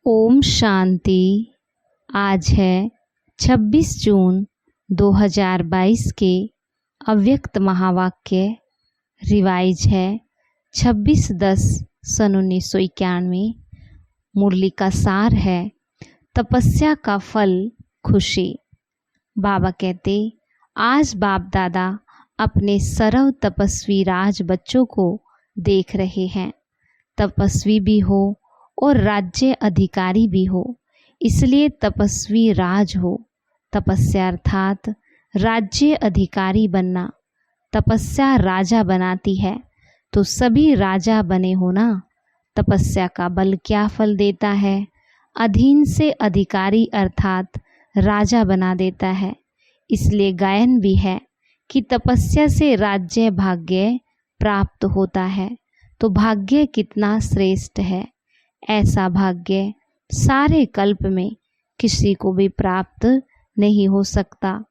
ओम शांति। आज है 26 जून 2022 के अव्यक्त महावाक्य रिवाइज है 26/10 सन 1991। मुरली का सार है तपस्या का फल खुशी। बाबा कहते आज बाप दादा अपने सर्व तपस्वी राज बच्चों को देख रहे हैं। तपस्वी भी हो और राज्य अधिकारी भी हो, इसलिए तपस्वी राज हो। तपस्या अर्थात राज्य अधिकारी बनना। तपस्या राजा बनाती है, तो सभी राजा बने हो ना। तपस्या का बल क्या फल देता है? अधीन से अधिकारी अर्थात राजा बना देता है। इसलिए गायन भी है कि तपस्या से राज्य भाग्य प्राप्त होता है। तो भाग्य कितना श्रेष्ठ है। ऐसा भाग्य सारे कल्प में किसी को भी प्राप्त नहीं हो सकता।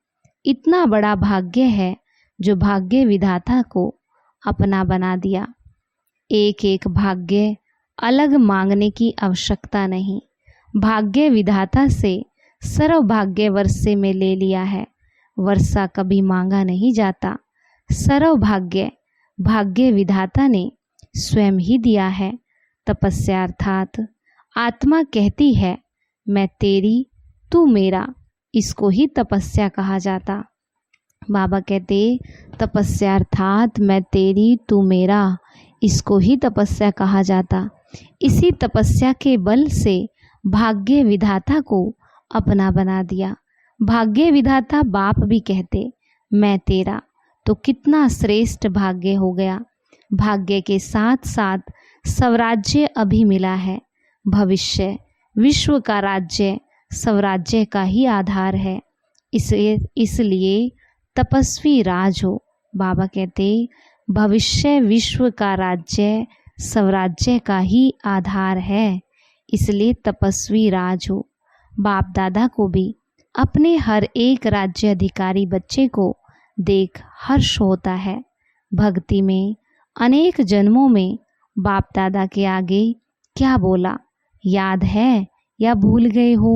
इतना बड़ा भाग्य है जो भाग्य विधाता को अपना बना दिया। एक एक भाग्य अलग मांगने की आवश्यकता नहीं। भाग्य विधाता से सर्व भाग्य वर्षे में ले लिया है। वर्षा कभी मांगा नहीं जाता। सर्व भाग्य भाग्य विधाता ने स्वयं ही दिया है। तपस्या अर्थात आत्मा कहती है मैं तेरी तू मेरा, इसको ही तपस्या कहा जाता। बाबा कहते तपस्या अर्थात मैं तेरी तू मेरा, इसको ही तपस्या कहा जाता। इसी तपस्या के बल से भाग्य विधाता को अपना बना दिया। भाग्य विधाता बाप भी कहते मैं तेरा, तो कितना श्रेष्ठ भाग्य हो गया। भाग्य के साथ साथ स्वराज्य अभी मिला है। भविष्य विश्व का राज्य स्वराज्य का ही आधार है। इसलिए तपस्वी राज हो। बाबा कहते भविष्य विश्व का राज्य स्वराज्य का ही आधार है, इसलिए तपस्वी राज हो। बाप दादा को भी अपने हर एक राज्य अधिकारी बच्चे को देख हर्ष होता है। भक्ति में अनेक जन्मों में बाप दादा के आगे क्या बोला याद है या भूल गए हो?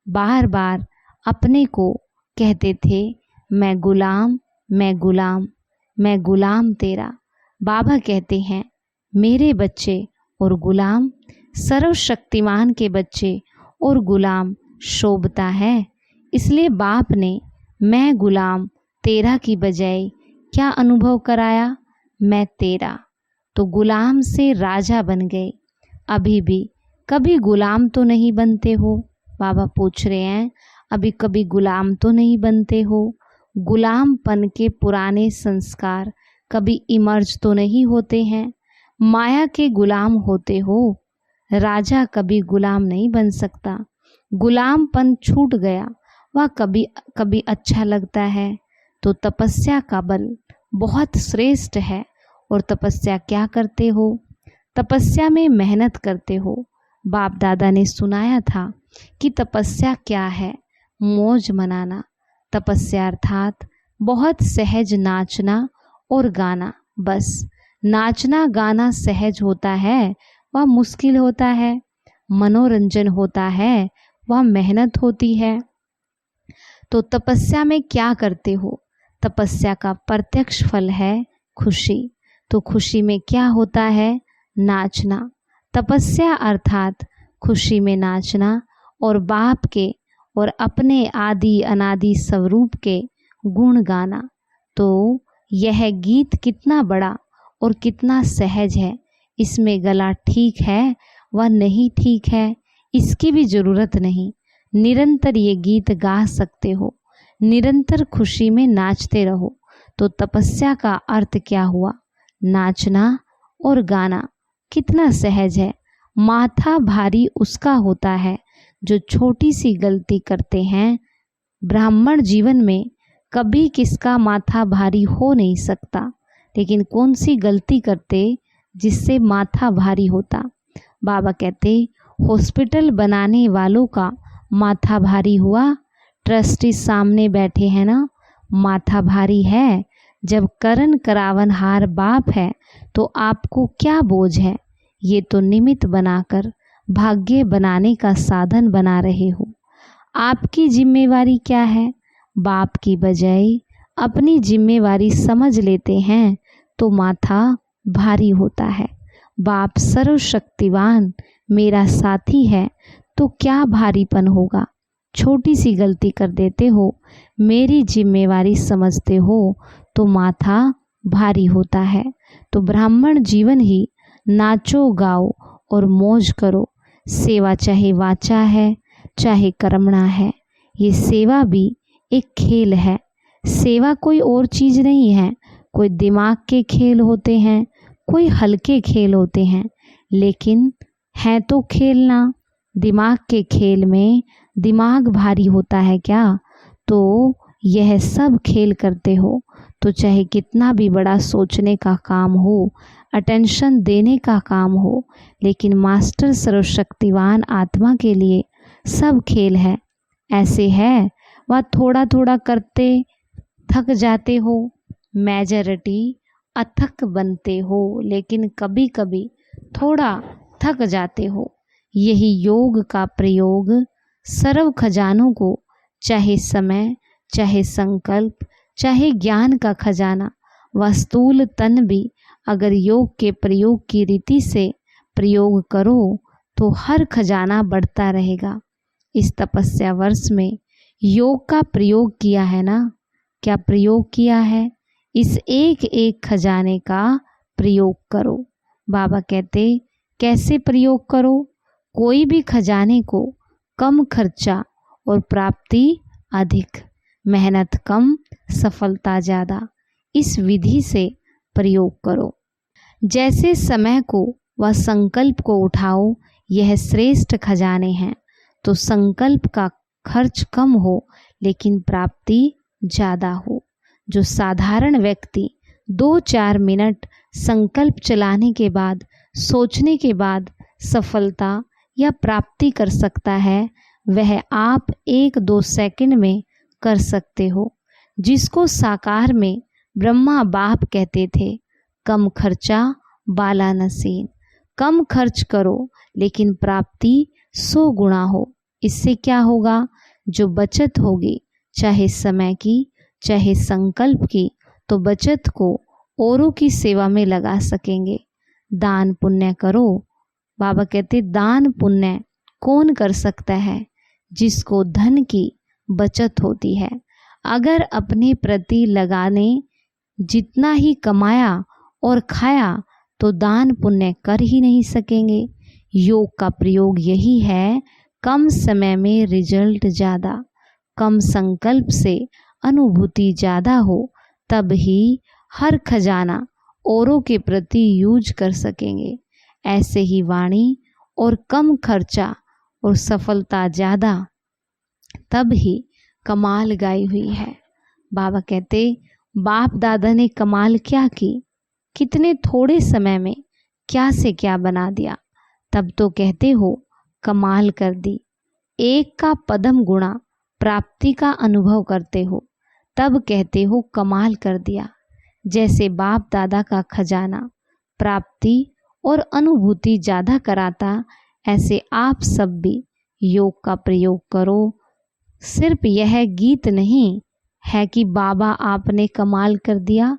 बार बार अपने को कहते थे मैं गुलाम मैं गुलाम मैं गुलाम तेरा। बाबा कहते हैं मेरे बच्चे और गुलाम, सर्वशक्तिमान के बच्चे और गुलाम शोभता है। इसलिए बाप ने मैं गुलाम तेरा की बजाय क्या अनुभव कराया? मैं तेरा। तो गुलाम से राजा बन गए। अभी भी कभी गुलाम तो नहीं बनते हो? बाबा पूछ रहे हैं अभी कभी गुलाम तो नहीं बनते हो? गुलामपन के पुराने संस्कार कभी इमर्ज तो नहीं होते हैं? माया के गुलाम होते हो। राजा कभी गुलाम नहीं बन सकता। गुलामपन छूट गया, वह कभी कभी अच्छा लगता है। तो तपस्या का बल बहुत श्रेष्ठ है। और तपस्या क्या करते हो? तपस्या में मेहनत करते हो। बाप दादा ने सुनाया था कि तपस्या क्या है? मौज मनाना। तपस्या अर्थात बहुत सहज नाचना और गाना। बस नाचना गाना सहज होता है, वह मुश्किल होता है। मनोरंजन होता है, वह मेहनत होती है। तो तपस्या में क्या करते हो? तपस्या का प्रत्यक्ष फल है खुशी। तो खुशी में क्या होता है? नाचना। तपस्या अर्थात खुशी में नाचना और बाप के और अपने आदि अनादि स्वरूप के गुण गाना। तो यह गीत कितना बड़ा और कितना सहज है। इसमें गला ठीक है व नहीं ठीक है, इसकी भी ज़रूरत नहीं। निरंतर ये गीत गा सकते हो। निरंतर खुशी में नाचते रहो। तो तपस्या का अर्थ क्या हुआ? नाचना और गाना। कितना सहज है। माथा भारी उसका होता है जो छोटी सी गलती करते हैं। ब्राह्मण जीवन में कभी किसका माथा भारी हो नहीं सकता, लेकिन कौन सी गलती करते जिससे माथा भारी होता? बाबा कहते हॉस्पिटल बनाने वालों का माथा भारी हुआ। ट्रस्टी सामने बैठे हैं ना, माथा भारी है। जब करण करावनहार बाप है तो आपको क्या बोझ है? ये तो निमित्त बनाकर भाग्य बनाने का साधन बना रहे हो। आपकी जिम्मेवारी क्या है? बाप की बजाय अपनी जिम्मेवारी समझ लेते हैं तो माथा भारी होता है। बाप सर्वशक्तिवान मेरा साथी है तो क्या भारीपन होगा। छोटी सी गलती कर देते हो, मेरी जिम्मेवारी समझते हो तो माथा भारी होता है। तो ब्राह्मण जीवन ही नाचो गाओ और मौज करो। सेवा चाहे वाचा है चाहे कर्मणा है, ये सेवा भी एक खेल है। सेवा कोई और चीज़ नहीं है। कोई दिमाग के खेल होते हैं, कोई हल्के खेल होते हैं, लेकिन है तो खेलना। दिमाग के खेल में दिमाग भारी होता है क्या? तो यह सब खेल करते हो तो चाहे कितना भी बड़ा सोचने का काम हो, अटेंशन देने का काम हो, लेकिन मास्टर सर्वशक्तिवान आत्मा के लिए सब खेल है। ऐसे है वह थोड़ा थोड़ा करते थक जाते हो, मेजॉरिटी अथक बनते हो, लेकिन कभी कभी थोड़ा थक जाते हो। यही योग का प्रयोग सर्व खजानों को, चाहे समय, चाहे संकल्प, चाहे ज्ञान का खजाना, वस्तूल तन भी अगर योग के प्रयोग की रीति से प्रयोग करो तो हर खजाना बढ़ता रहेगा। इस तपस्या वर्ष में योग का प्रयोग किया है ना? क्या प्रयोग किया है? इस एक एक खजाने का प्रयोग करो। बाबा कहते कैसे प्रयोग करो? कोई भी खजाने को कम खर्चा और प्राप्ति अधिक, मेहनत कम, सफलता ज़्यादा, इस विधि से प्रयोग करो। जैसे समय को व संकल्प को उठाओ, यह श्रेष्ठ खजाने हैं। तो संकल्प का खर्च कम हो लेकिन प्राप्ति ज़्यादा हो। जो साधारण व्यक्ति 2-4 मिनट संकल्प चलाने के बाद, सोचने के बाद सफलता या प्राप्ति कर सकता है, वह आप 1-2 सेकंड में कर सकते हो। जिसको साकार में ब्रह्मा बाप कहते थे, कम खर्चा बाला नसीन। कम खर्च करो लेकिन प्राप्ति 100 गुना हो। इससे क्या होगा? जो बचत होगी, चाहे समय की चाहे संकल्प की, तो बचत को औरों की सेवा में लगा सकेंगे। दान पुण्य करो। बाबा कहते दान पुण्य कौन कर सकता है? जिसको धन की बचत होती है। अगर अपने प्रति लगाने जितना ही कमाया और खाया तो दान पुण्य कर ही नहीं सकेंगे। योग का प्रयोग यही है, कम समय में रिजल्ट ज़्यादा, कम संकल्प से अनुभूति ज़्यादा हो, तब ही हर खजाना औरों के प्रति यूज कर सकेंगे। ऐसे ही वाणी और कम खर्चा और सफलता ज़्यादा, तब ही कमाल गाई हुई है। बाबा कहते बाप दादा ने कमाल क्या की, कितने थोड़े समय में क्या से क्या बना दिया। तब तो कहते हो कमाल कर दी। एक का पदम गुणा प्राप्ति का अनुभव करते हो, तब कहते हो कमाल कर दिया। जैसे बाप दादा का खजाना प्राप्ति और अनुभूति ज़्यादा कराता, ऐसे आप सब भी योग का प्रयोग करो। सिर्फ यह गीत नहीं है कि बाबा आपने कमाल कर दिया,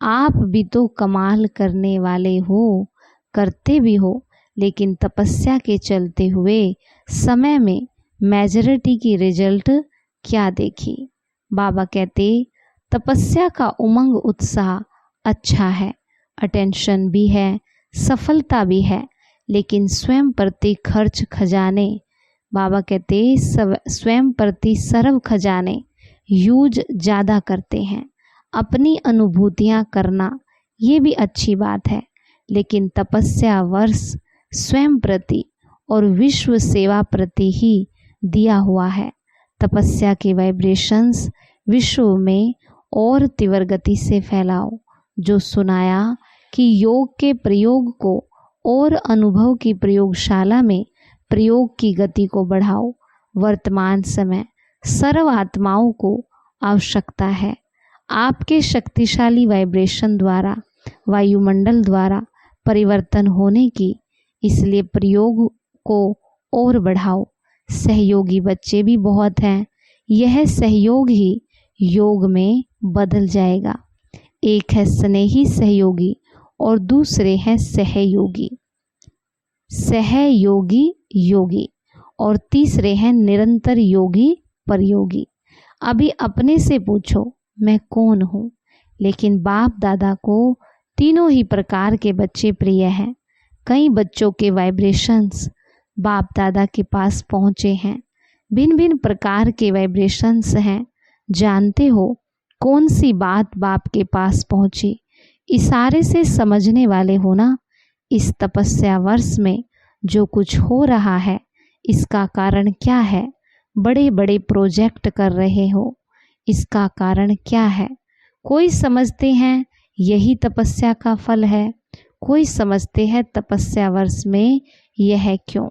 आप भी तो कमाल करने वाले हो, करते भी हो, लेकिन तपस्या के चलते हुए समय में मेजॉरिटी की रिजल्ट क्या देखी। बाबा कहते तपस्या का उमंग उत्साह अच्छा है, अटेंशन भी है, सफलता भी है, लेकिन स्वयं प्रति खर्च खजाने, बाबा कहते स्वयं प्रति सर्व खजाने यूज ज़्यादा करते हैं। अपनी अनुभूतियाँ करना ये भी अच्छी बात है, लेकिन तपस्या वर्ष स्वयं प्रति और विश्व सेवा प्रति ही दिया हुआ है। तपस्या के वाइब्रेशंस विश्व में और तीव्र गति से फैलाओ। जो सुनाया कि योग के प्रयोग को और अनुभव की प्रयोगशाला में प्रयोग की गति को बढ़ाओ। वर्तमान समय सर्व आत्माओं को आवश्यकता है आपके शक्तिशाली वाइब्रेशन द्वारा, वायुमंडल द्वारा परिवर्तन होने की। इसलिए प्रयोग को और बढ़ाओ। सहयोगी बच्चे भी बहुत हैं। यह सहयोग ही योग में बदल जाएगा। एक है स्नेही सहयोगी और दूसरे हैं सहयोगी। सहयोगी योगी और तीसरे हैं निरंतर योगी परयोगी। अभी अपने से पूछो मैं कौन हूँ। लेकिन बाप दादा को तीनों ही प्रकार के बच्चे प्रिय हैं। कई बच्चों के वाइब्रेशंस बाप दादा के पास पहुँचे हैं। भिन्न भिन्न प्रकार के वाइब्रेशंस हैं। जानते हो कौन सी बात बाप के पास पहुँची? इशारे से समझने वाले हो ना। इस तपस्या वर्ष में जो कुछ हो रहा है इसका कारण क्या है? बड़े बड़े प्रोजेक्ट कर रहे हो, इसका कारण क्या है? कोई समझते हैं यही तपस्या का फल है, कोई समझते हैं तपस्या वर्ष में यह क्यों।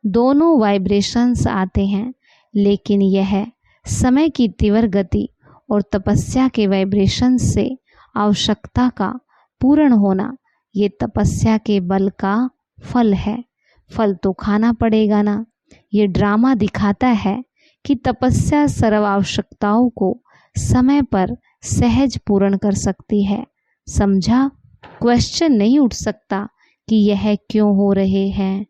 दोनों वाइब्रेशंस आते हैं, लेकिन यह समय की तीव्र गति और तपस्या के वाइब्रेशन से आवश्यकता का पूर्ण होना, ये तपस्या के बल का फल है। फल तो खाना पड़ेगा ना। ये ड्रामा दिखाता है कि तपस्या सर्व आवश्यकताओं को समय पर सहज पूर्ण कर सकती है। समझा? क्वेश्चन नहीं उठ सकता कि यह क्यों हो रहे हैं।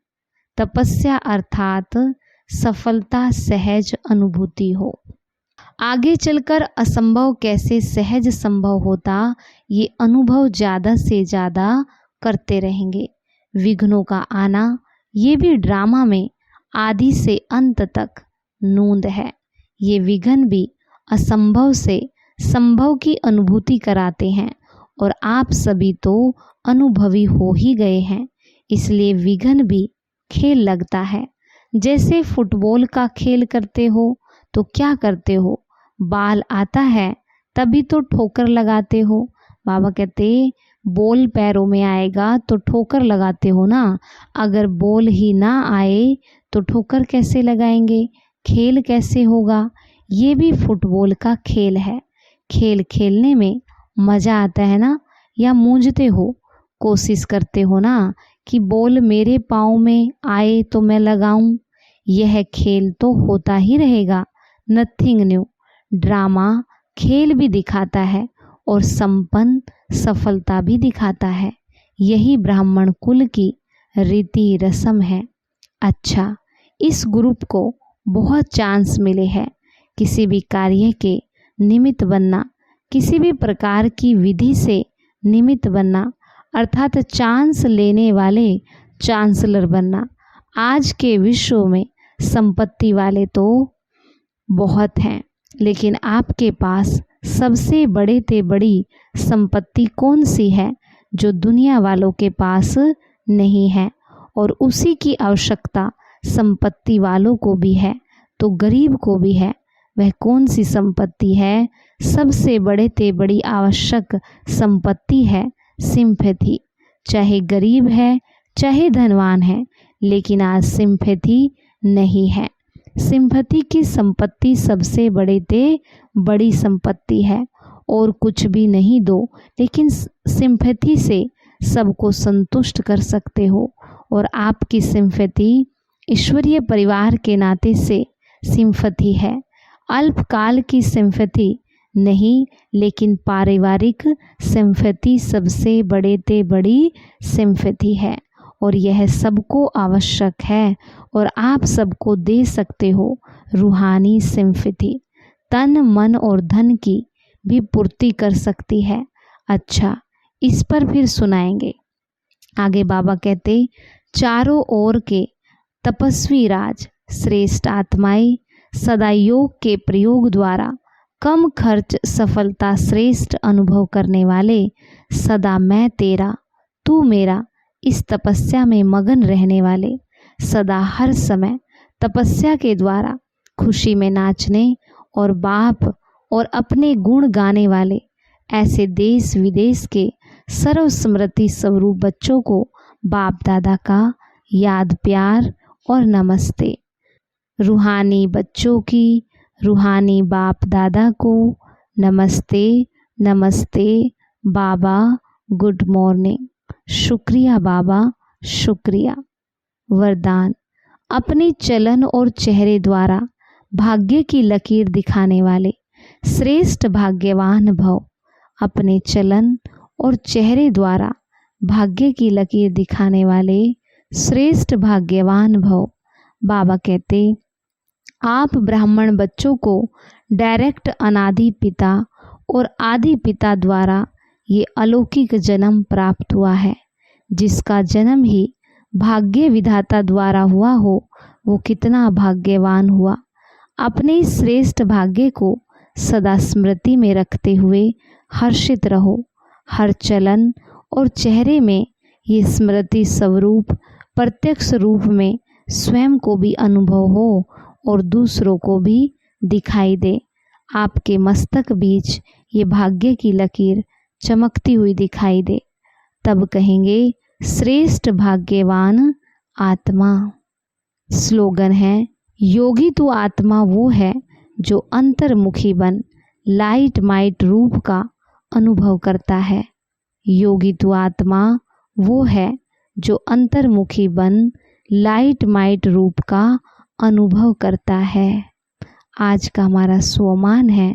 तपस्या अर्थात सफलता सहज अनुभूति हो। आगे चलकर असंभव कैसे सहज संभव होता, ये अनुभव ज़्यादा से ज़्यादा करते रहेंगे। विघ्नों का आना ये भी ड्रामा में आदि से अंत तक नूंद है। ये विघ्न भी असंभव से संभव की अनुभूति कराते हैं और आप सभी तो अनुभवी हो ही गए हैं, इसलिए विघ्न भी खेल लगता है। जैसे फुटबॉल का खेल करते हो तो क्या करते हो? बाल आता है तभी तो ठोकर लगाते हो। बाबा कहते बॉल पैरों में आएगा तो ठोकर लगाते हो ना। अगर बॉल ही ना आए तो ठोकर कैसे लगाएंगे? खेल कैसे होगा? ये भी फुटबॉल का खेल है। खेल खेलने में मज़ा आता है ना। या मूंझते हो, कोशिश करते हो ना कि बॉल मेरे पाँव में आए तो मैं लगाऊं। यह खेल तो होता ही रहेगा, नथिंग न्यू। ड्रामा खेल भी दिखाता है और संपन्न सफलता भी दिखाता है। यही ब्राह्मण कुल की रीति रस्म है। अच्छा, इस ग्रुप को बहुत चांस मिले हैं किसी भी कार्य के निमित्त बनना, किसी भी प्रकार की विधि से निमित्त बनना, अर्थात चांस लेने वाले चांसलर बनना। आज के विश्व में संपत्ति वाले तो बहुत हैं, लेकिन आपके पास सबसे बड़े से बड़ी संपत्ति कौन सी है जो दुनिया वालों के पास नहीं है? और उसी की आवश्यकता संपत्ति वालों को भी है तो गरीब को भी है। वह कौन सी संपत्ति है? सबसे बड़े से बड़ी आवश्यक संपत्ति है सिंपैथी। चाहे गरीब है चाहे धनवान है, लेकिन आज सिंपैथी नहीं है। सिंपैथी की संपत्ति सबसे बड़े से बड़ी संपत्ति है। और कुछ भी नहीं दो, लेकिन सिंपैथी से सबको संतुष्ट कर सकते हो। और आपकी सिंपैथी ईश्वरीय परिवार के नाते से सिंपैथी है। अल्पकाल की सिंपैथी नहीं, लेकिन पारिवारिक सिंपैथी सबसे बड़े से बड़ी सिंपैथी है। और यह सबको आवश्यक है और आप सबको दे सकते हो। रूहानी सिंपैथी तन मन और धन की भी पूर्ति कर सकती है। अच्छा, इस पर फिर सुनाएंगे। आगे बाबा कहते, चारों ओर के तपस्वी राज श्रेष्ठ आत्माएं सदा योग के प्रयोग द्वारा कम खर्च सफलता श्रेष्ठ अनुभव करने वाले, सदा मैं तेरा तू मेरा इस तपस्या में मगन रहने वाले, सदा हर समय तपस्या के द्वारा खुशी में नाचने और बाप और अपने गुण गाने वाले, ऐसे देश विदेश के सर्व स्मृति स्वरूप बच्चों को बाप दादा का याद प्यार और नमस्ते। रूहानी बच्चों की रूहानी बाप दादा को नमस्ते नमस्ते। बाबा गुड मॉर्निंग। शुक्रिया बाबा, शुक्रिया। वरदान, अपने चलन और चेहरे द्वारा भाग्य की लकीर दिखाने वाले श्रेष्ठ भाग्यवान भव। अपने चलन और चेहरे द्वारा भाग्य की लकीर दिखाने वाले श्रेष्ठ भाग्यवान भव। बाबा कहते, आप ब्राह्मण बच्चों को डायरेक्ट अनादि पिता और आदि पिता द्वारा ये अलौकिक जन्म प्राप्त हुआ है। जिसका जन्म ही भाग्य विधाता द्वारा हुआ हो वो कितना भाग्यवान हुआ। अपने इस श्रेष्ठ भाग्य को सदा स्मृति में रखते हुए हर्षित रहो। हर चलन और चेहरे में ये स्मृति स्वरूप प्रत्यक्ष रूप में स्वयं को भी अनुभव हो और दूसरों को भी दिखाई दे। आपके मस्तक बीच ये भाग्य की लकीर चमकती हुई दिखाई दे, तब कहेंगे श्रेष्ठ भाग्यवान आत्मा। स्लोगन है, योगी तो आत्मा वो है जो अंतर्मुखी बन लाइट माइट रूप का अनुभव करता है। योगी तो आत्मा वो है जो अंतर्मुखी बन लाइट माइट रूप का अनुभव करता है। आज का हमारा स्वमान है,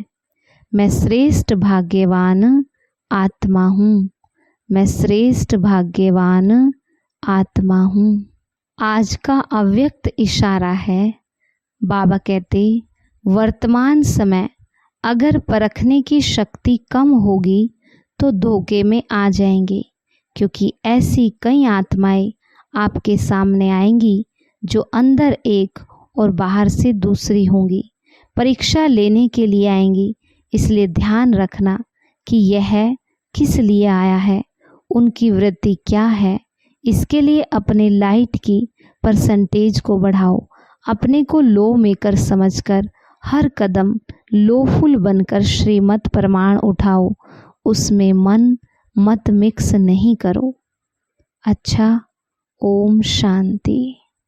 मैं श्रेष्ठ भाग्यवान आत्मा हूँ। मैं श्रेष्ठ भाग्यवान आत्मा हूँ। आज का अव्यक्त इशारा है, बाबा कहते, वर्तमान समय अगर परखने की शक्ति कम होगी तो धोखे में आ जाएंगे, क्योंकि ऐसी कई आत्माएं आपके सामने आएंगी जो अंदर एक और बाहर से दूसरी होंगी। परीक्षा लेने के लिए आएंगी, इसलिए ध्यान रखना कि यह किस लिए आया है, उनकी वृत्ति क्या है। इसके लिए अपने लाइट की परसेंटेज को बढ़ाओ। अपने को लो मेकर समझकर हर कदम लोफुल बनकर श्रीमत प्रमाण उठाओ। उसमें मन मत मिक्स नहीं करो। अच्छा, ओम शांति।